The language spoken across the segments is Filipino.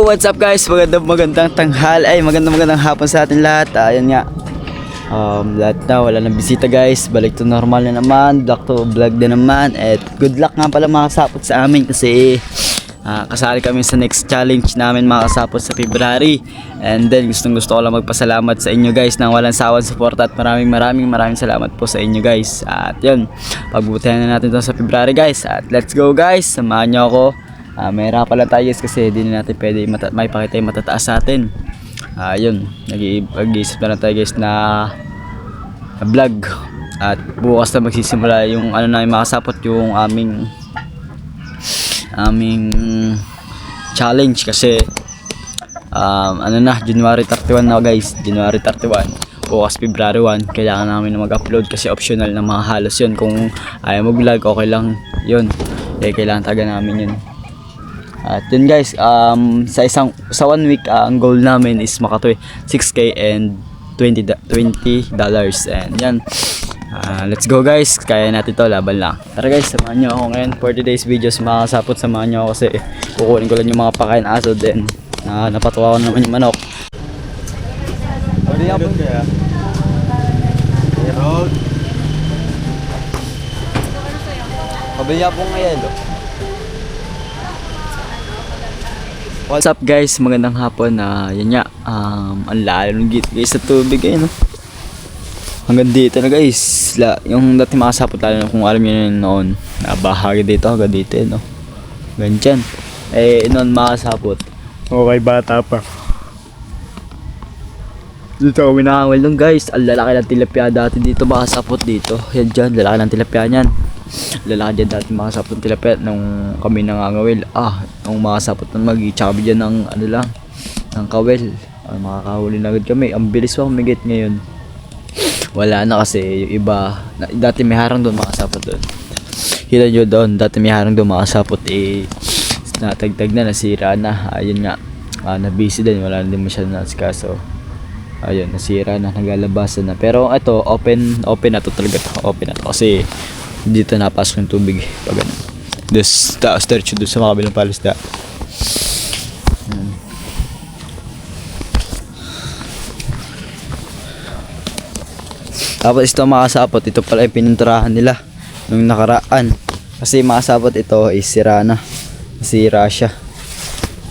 what's up guys? Magandang magandang hapon sa atin lahat. Ayan nga. Lahat na wala nang bisita guys. Balik to normal na naman. Back to vlog na naman. At good luck nga pala mga kasapot sa amin kasi kasali kami sa next challenge namin mga kasapot sa February. And then gusto ko lang magpasalamat sa inyo guys ng walang sawang suporta at maraming salamat po sa inyo guys. At yun, pagbutihan na natin ito sa February guys. At let's go guys. Samahan nyo ako. May pala tayo guys kasi hindi na natin pwede maipakita yung matataas sa atin. Yun, nag-iisip na lang tayo guys na vlog. At bukas na magsisimula yung ano na yung makasapot yung aming challenge kasi January 31 na guys. January 31 bukas February 1 kailangan namin na mag-upload kasi optional na mga halos yun. Kung ayaw mo vlog okay lang yun, kailangan taga namin yun. At yun guys, sa 1 week ang goal namin is makatoy 6k and $20. And yan, let's go guys, kaya natin to, laban lang. Tara guys, samahan nyo ako ngayon for today's videos mga kasapot. Samahan nyo ako kasi kukunin ko lang yung mga pakain aso. Then napatuwa ko naman yung manok. Pabilya po ngayon. What's up guys, magandang hapon. Yan nga, ang lalo ng git guys sa tubig no? Hanggang dito na guys. Yung dati makasapot lalo na kung alam nyo na noon, bahagi dito hanggang dito no? Ganyan noon makasapot okay bata pa dito kami nakangwal nung guys. Ang lalaki ng tilapia dati dito makasapot dito. Yan dyan, lalaki ng tilapia nyan. Lalaki dyan dati makasapot ng tilapia nung kami nangangawil. Nung makasapot ng mag-i-chabi dyan ng ng kawel. Makakahuli na agad kami. Ang bilis pa kumigit ngayon. Wala na kasi yung iba. Dati may harang doon makasapot doon. Kita nyo doon, dati may harang doon makasapot natagtag na, nasira na. Ayun nga, na-busy din. Wala na din masyadong nasikaso. Ayun, nasira na, nagalabasan na. Pero ito, open na to talaga to. Open na to kasi dito napasok yung tubig pag ano. This taas diretso doon sa makabilang palisda. Tapos ito makasapot, ito pala yung pininturahan nila nung nakaraan. Kasi makasapot ito is sira na. Nasira siya.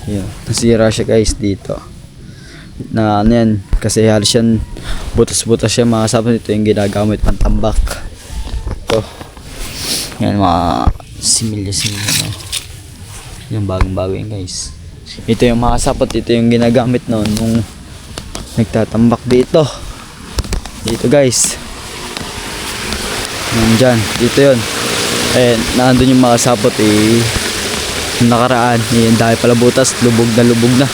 Yun, nasira siya guys dito. Na ano yan, kasi halos yan butas-butas siya makasapot. Ito yung ginagamit pantambak. Ito. Yan mga similya no? Yung bagong-bago yan guys. Ito yung makasapot, ito yung ginagamit noon nung nagtatambak dito guys. Nandyan, dito yun. Nandun yung makasapot yung nakaraan. Yung dahil pala butas, lubog na.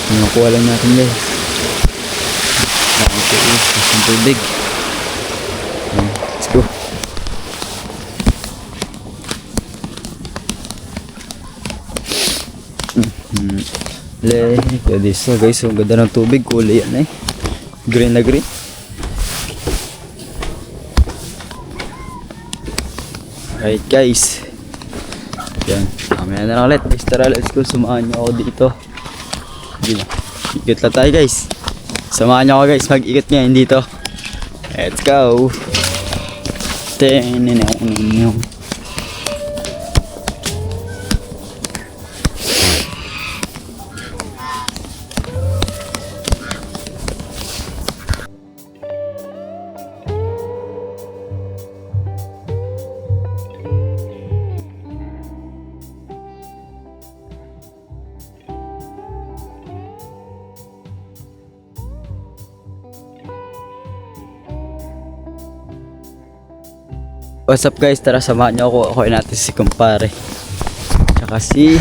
Nakuha lang natin guys. Ang tubig. Let's go. Dito guys, ang ganda ng tubig, kulay yan green na green. Alright guys, yan, mamaya na lang ulit guys. Tara, let's go, samahan nyo ako dito. Ikot lang tayo guys, samahan nyo ako guys, mag-ikot ngayon dito. Let's go. What's up guys, tara samahan nyo ako. Ako natin si kumpare tsaka si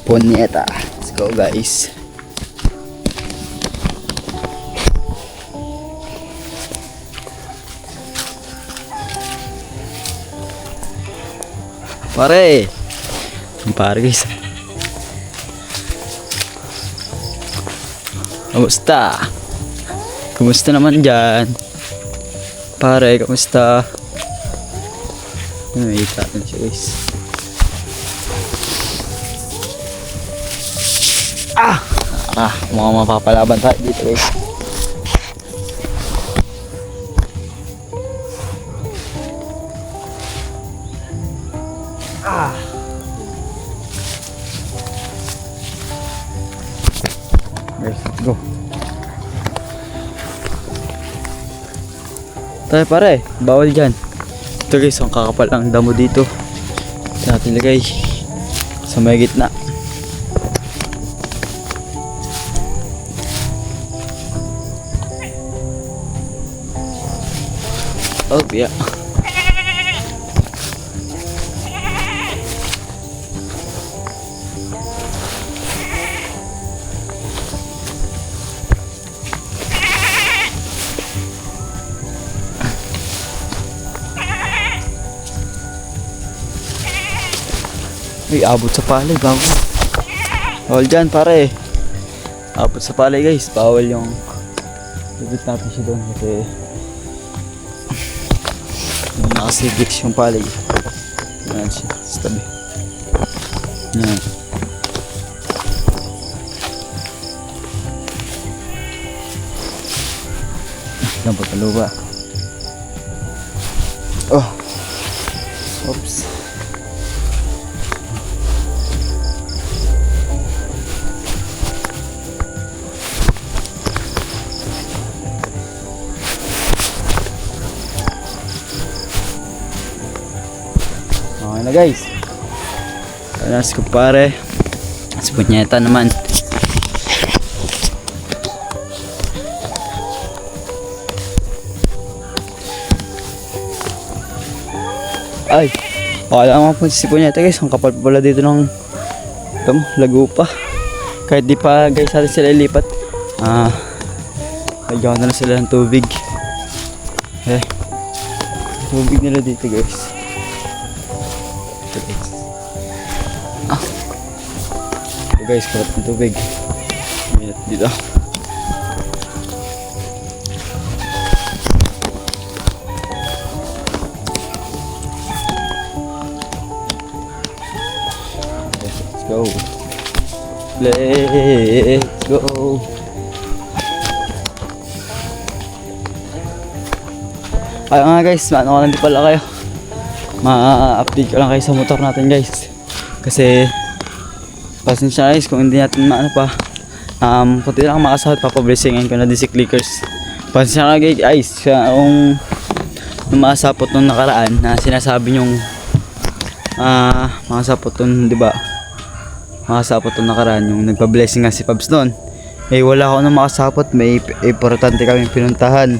Ponyeta. Let's go guys. Pare guys, kumusta naman dyan pare, kumusta? Nakita natin siya guys. Mukhang mapapalaban tayo dito guys. Guys, let's go. Tayo pare, bawal dyan. Ito guys, ang kakapal ang damo dito. Ito natin lagay sa may gitna. Oh, yeah. Uy, abot sa palay, bago. Bawal dyan, pare. Abot sa palay, guys. Bawal yung ibig natin siya doon kasi nakasigit yung palay. Yan siya, sa tabi. Yan. Yan, patalo ba? Oh. Oops. Okay na guys. Ayan si kumpare. Si punyeta naman. Ay, wala nga po si punyeta guys. Ang kapal pala dito ng lago pa. Kahit di pa guys natin sila ilipat. Nagyawan na lang sila ng tubig. Tubig nila dito guys. So guys, kalat ng tubig. Minit dito. Let's go. Let's go. Ayun nga guys, ano ka lang di pala kayo. Ma-update ko lang kayo sa motor natin guys. Kasi pasensya guys kung hindi natin maano pa. Kunti lang makasahod, papablessingin ko na din si Clickers. Pasensya nga guys, yung masapot nung nakaraan na sinasabi nyong makasapot nung, di ba? Makasapot nung nakaraan yung nagpa-blessing nga si Pabs noon. Eh wala ako nang makasapot, may importante kami pinuntahan.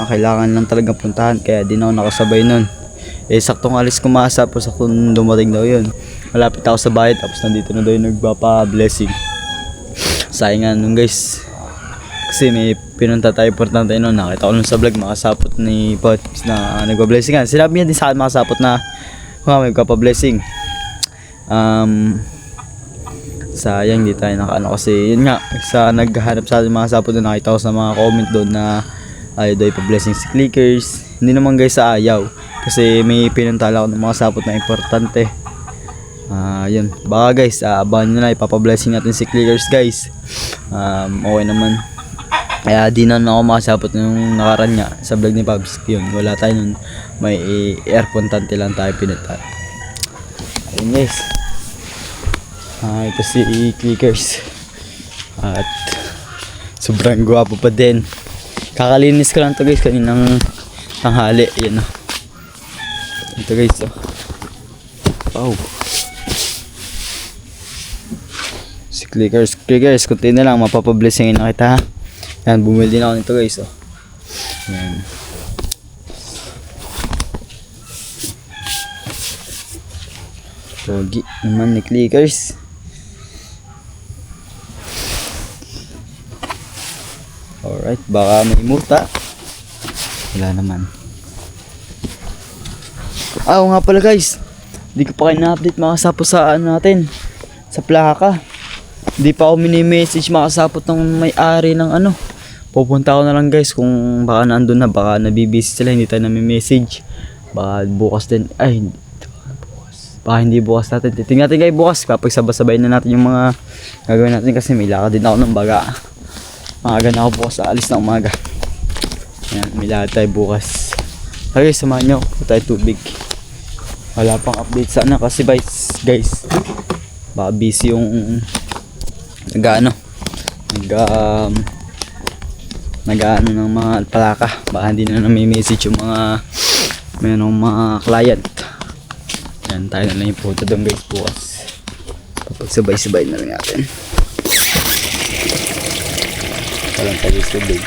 Kailangan lang talaga puntahan kaya di na ako nakasabay nun. Saktong alis ko masapot, saktong dumating daw yun. Malapit ako sa bahay tapos nandito na daw yung nagpapa-blessing. Sayang nga nun guys. Kasi may pinunta tayo importante nun. Nakita ko nun sa vlog makasapot ni Pabs na nagpa-blessing nga. Sinabi niya din sa akin makasapot na may magpapa-blessing. Sayang di tayo nakaano kasi yun nga sa naghahanap sa atin mga sapot na nakita ko sa mga comment doon na ayaw daw ipa-blessing si Clickers. Hindi naman guys sa ayaw kasi may pinuntahan ako ng mga sapot na importante. Yun, baka guys abangan nyo na ipapa-blessing natin si Clickers guys. Okay naman. Kaya di na ako makasapot nung nakaraan nga sa vlog ni Pabs. Yun, wala tayo nun, may air contante lang tayo pinuntahan. Ayun guys. Ito si Clickers. At sobrang gwapo pa din. Kakalinis ko lang to guys kaninang tanghali. Yan o. Ito guys o. Wow. Si Clickers. Clickers, kunti na lang mapapablessingin na kita ha. Yan, bumili din ako nito guys o. Yan. Pogi naman ni Clickers. Alright, baka may multa. Wala naman. Oo nga pala guys, hindi ko pa kayo na-update makasapo sa ano natin, sa plaka. Hindi pa ako mini-message makasapot ng may-ari ng ano. Pupunta ako na lang guys kung baka nandun na, baka nabibisi sila, hindi tayo nami-message. Baka bukas din, ay hindi bukas. Baka hindi bukas natin. Titingnan natin guys bukas kapag sabay-sabay na natin yung mga gagawin natin kasi may lakad din ako ng baga. Maaga na ako bukas, aalis na umaga. Ayan, may lakad tayo bukas. Okay, samahan nyo. Tayo tubig. Wala pang update sana kasi guys. Baka busy yung nag-ano ng mga alpalaka. Baka hindi na nami-message yung mga client. Yan, tayo na lang yung punta doon guys bukas. Papagsabay-sabay na lang natin. Walang talis tubig.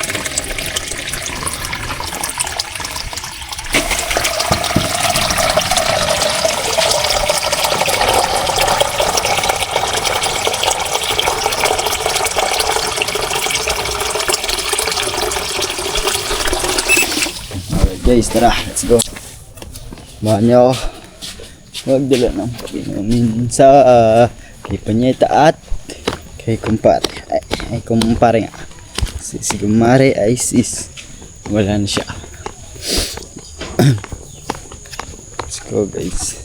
Guys, tara, let's go. Bahan nyo ako magdala ng pag-inumin sa kay Panyeta at kay kumpare. Ay kumpare nga. Si kumare ay sis. Wala na siya. Let's go guys.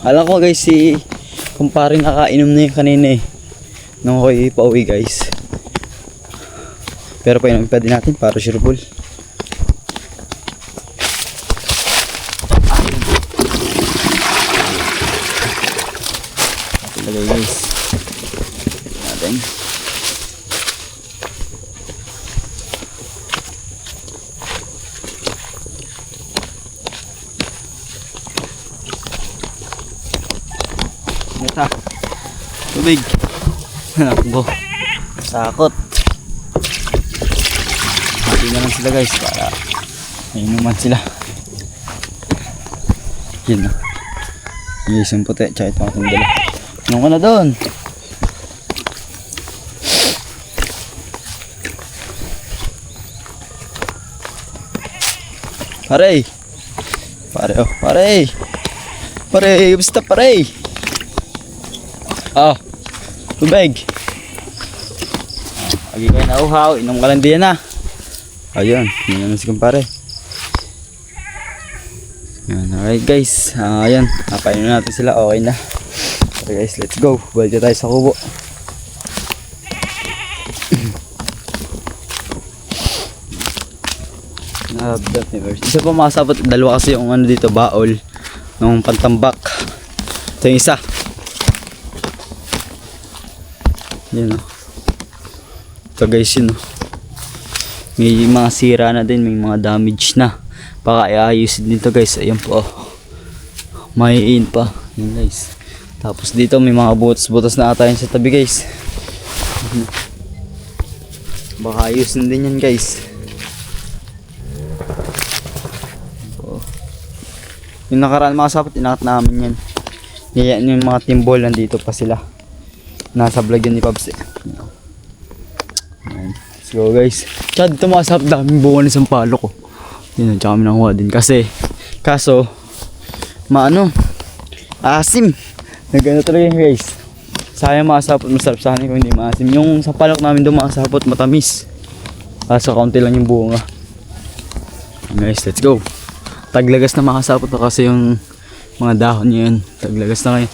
Alam ko guys si kumpare nakainom na yung kanina eh. Nung ako'y pauwi guys. Pero painumin pa din natin para sure ball. Lagay guys. Natin. Ito. Tubig. Nakbo. Sakot. Mati na lang sila guys para inuman sila. Yun o. Yung isang puti. Tsaka ito akong dala. Anong ka na doon? Pare. Pare oh. Pare. Pare. Basta pare. Oh. Tubig. Lagi kayo na uhaw. Inom ka lang diyan na. Ayun. Yun naman si kumpare. Yan. Alright guys. Ayan. Napainom natin sila. Okay na. Okay guys. Let's go. Balik tayo sa kubo. Isa pa makasabot. Dalawa kasi yung ano dito. Baol. Nung pantambak. Ito yung isa. Yan o. Ito guys yun o. May mga sira na din. May mga damage na. Baka iayusin dito guys. Ayan po. Mahiin pa. Yan guys. Tapos dito may mga butas-butas na ata yun sa tabi guys. Baka ayusin din yan guys. Yung nakaraan mga sapot. Inakat namin yan. Yan yung mga timbol. Nandito pa sila. Nasa vlog yan ni Pabs eh. Let's go guys. Tsaka dito mga sapot. Daming bunga ng sampalo ko. Yun, tsaka kami nakuha din kasi kaso maano asim. Nagano talaga yun guys. Sayang mga sapot. Masarap sana kung hindi maasim. Yung sampalok namin doon mga sapot matamis. Kaso kaunti lang yung bunga. Guys, let's go. Taglagas na mga sapot na kasi yung mga dahon niya yun. Taglagas na kayo.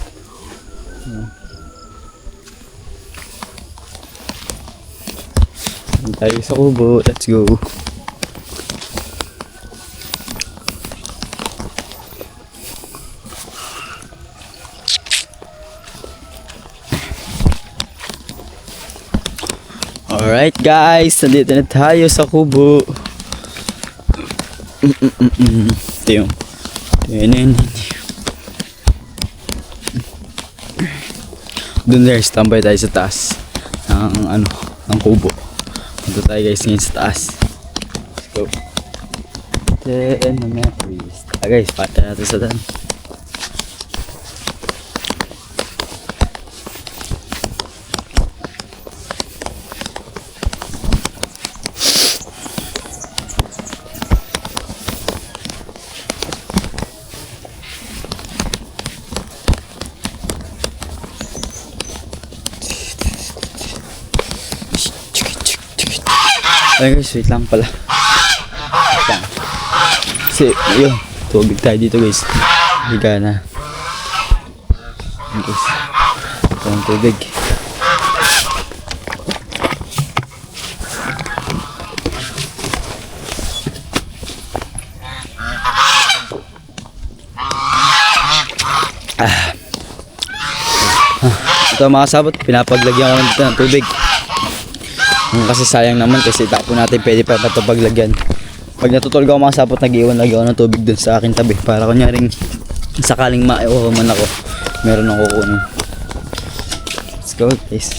Tayo sa kubo. Let's go. Alright guys, nandito na tayo sa kubo. Ito yung doon guys, tambay tayo sa taas ng kubo. Dito tayo guys ngayon sa taas. Let's go. Then memories. Guys, pata natin sa daan. Ay guys, wait lang pala. lang. Kasi, yun, tubig tayo dito guys. Higa na. Yun, guys. Ito ang tubig. Ito mga sabot, pinapaglagyan ko lang dito ng tubig. Kasi sayang naman kasi tapo natin pwede pa ito paglagyan. Pag natutulog ako mga sabot, nag-iwan lagi ako ng tubig dun sa akin tabi. Para kunyaring sakaling maiuhaman ako, meron akong kukunin. Let's go guys.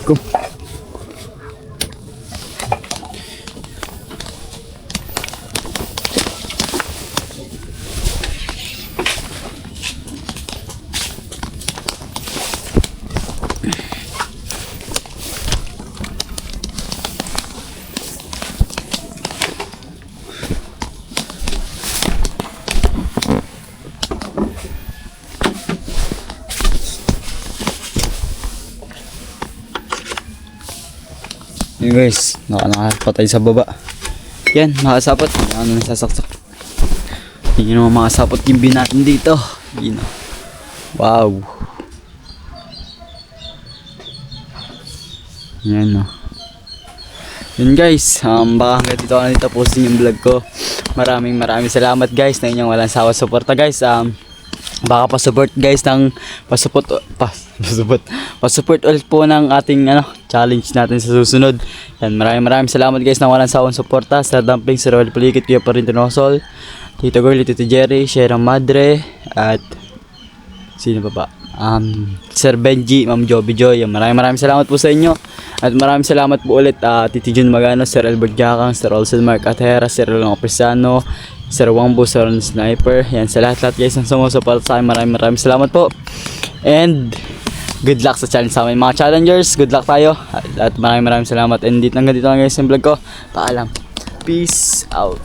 Go. Yun guys, nakapatay sa baba. Yan, makasapot. Ano nasasaksak. Yun yung makasapot yung bin natin dito. Yun. Wow. Yan o. Yun guys, baka hanggang dito ka na dito posting yung vlog ko. Maraming salamat guys na inyong walang sawa suporta guys. Baka pa-support guys ng pa-support ulit po ng ating challenge natin sa susunod. Yan, maraming salamat guys na walang sawang suporta sa Dumpling, Sir Roel Pulikit, Kuya Parin Tinosol, Tito Girl, Tito Jerry, Shera Madre, at sino pa ba? Sir Benji, Ma'am Joby Joy. Maraming salamat po sa inyo. At maraming salamat po ulit Titi Jun Magano, Sir Albert Jakang, Sir Olsen Mark Atera, Sir Rolong Opresano, Sir Wangbo, Sir Sniper. Yan, sa lahat guys ng sumusuporta sa akin, maraming salamat po. And good luck sa challenge sa amin mga challengers. Good luck tayo. At maraming salamat. And hanggang dito lang guys yung vlog ko. Paalam. Peace out.